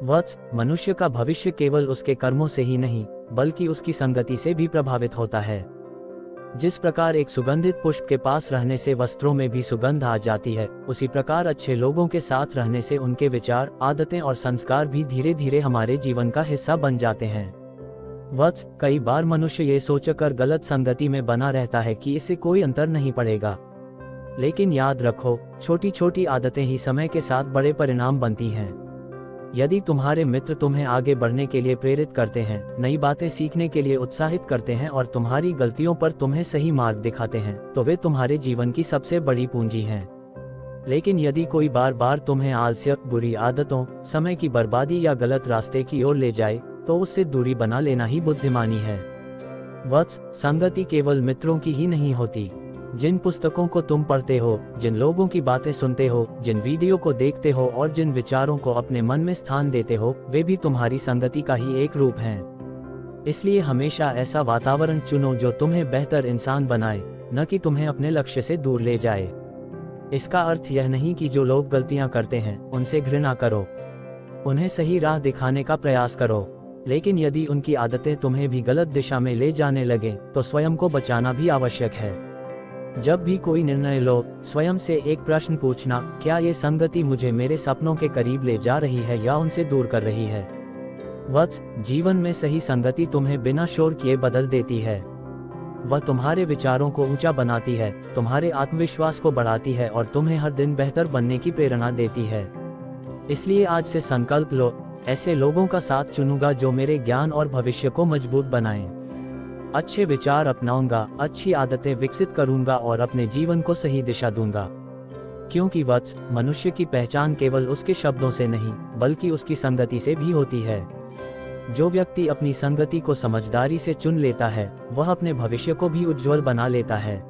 वत्स, मनुष्य का भविष्य केवल उसके कर्मों से ही नहीं, बल्कि उसकी संगति से भी प्रभावित होता है। जिस प्रकार एक सुगंधित पुष्प के पास रहने से वस्त्रों में भी सुगंध आ जाती है, उसी प्रकार अच्छे लोगों के साथ रहने से उनके विचार, आदतें और संस्कार भी धीरे धीरे हमारे जीवन का हिस्सा बन जाते हैं। वत्स, कई बार मनुष्य ये सोचकर गलत संगति में बना रहता है कि इससे कोई अंतर नहीं पड़ेगा। लेकिन याद रखो, छोटी छोटी आदतें ही समय के साथ बड़े परिणाम बनती हैं। यदि तुम्हारे मित्र तुम्हें आगे बढ़ने के लिए प्रेरित करते हैं, नई बातें सीखने के लिए उत्साहित करते हैं और तुम्हारी गलतियों पर तुम्हें सही मार्ग दिखाते हैं, तो वे तुम्हारे जीवन की सबसे बड़ी पूंजी हैं। लेकिन यदि कोई बार बार तुम्हें आलस्य, बुरी आदतों, समय की बर्बादी या गलत रास्ते की ओर ले जाए, तो उससे दूरी बना लेना ही बुद्धिमानी है। वत्स, संगति केवल मित्रों की ही नहीं होती। जिन पुस्तकों को तुम पढ़ते हो, जिन लोगों की बातें सुनते हो, जिन वीडियो को देखते हो और जिन विचारों को अपने मन में स्थान देते हो, वे भी तुम्हारी संगति का ही एक रूप हैं। इसलिए हमेशा ऐसा वातावरण चुनो जो तुम्हें बेहतर इंसान बनाए, न कि तुम्हें अपने लक्ष्य से दूर ले जाए। इसका अर्थ यह नहीं कि जो लोग गलतियां करते हैं उनसे घृणा करो, उन्हें सही राह दिखाने का प्रयास करो। लेकिन यदि उनकी आदतें तुम्हें भी गलत दिशा में ले जाने लगें, तो स्वयं को बचाना भी आवश्यक है। जब भी कोई निर्णय लो, स्वयं से एक प्रश्न पूछना, क्या ये संगति मुझे मेरे सपनों के करीब ले जा रही है या उनसे दूर कर रही है। वत्स, जीवन में सही संगति तुम्हें बिना शोर किए बदल देती है। वह तुम्हारे विचारों को ऊंचा बनाती है, तुम्हारे आत्मविश्वास को बढ़ाती है और तुम्हें हर दिन बेहतर बनने की प्रेरणा देती है। इसलिए आज से संकल्प लो, ऐसे लोगों का साथ चुनूंगा जो मेरे ज्ञान और भविष्य को मजबूत बनाएं। अच्छे विचार अपनाऊंगा, अच्छी आदतें विकसित करूंगा और अपने जीवन को सही दिशा दूंगा। क्योंकि वत्स, मनुष्य की पहचान केवल उसके शब्दों से नहीं, बल्कि उसकी संगति से भी होती है। जो व्यक्ति अपनी संगति को समझदारी से चुन लेता है, वह अपने भविष्य को भी उज्जवल बना लेता है।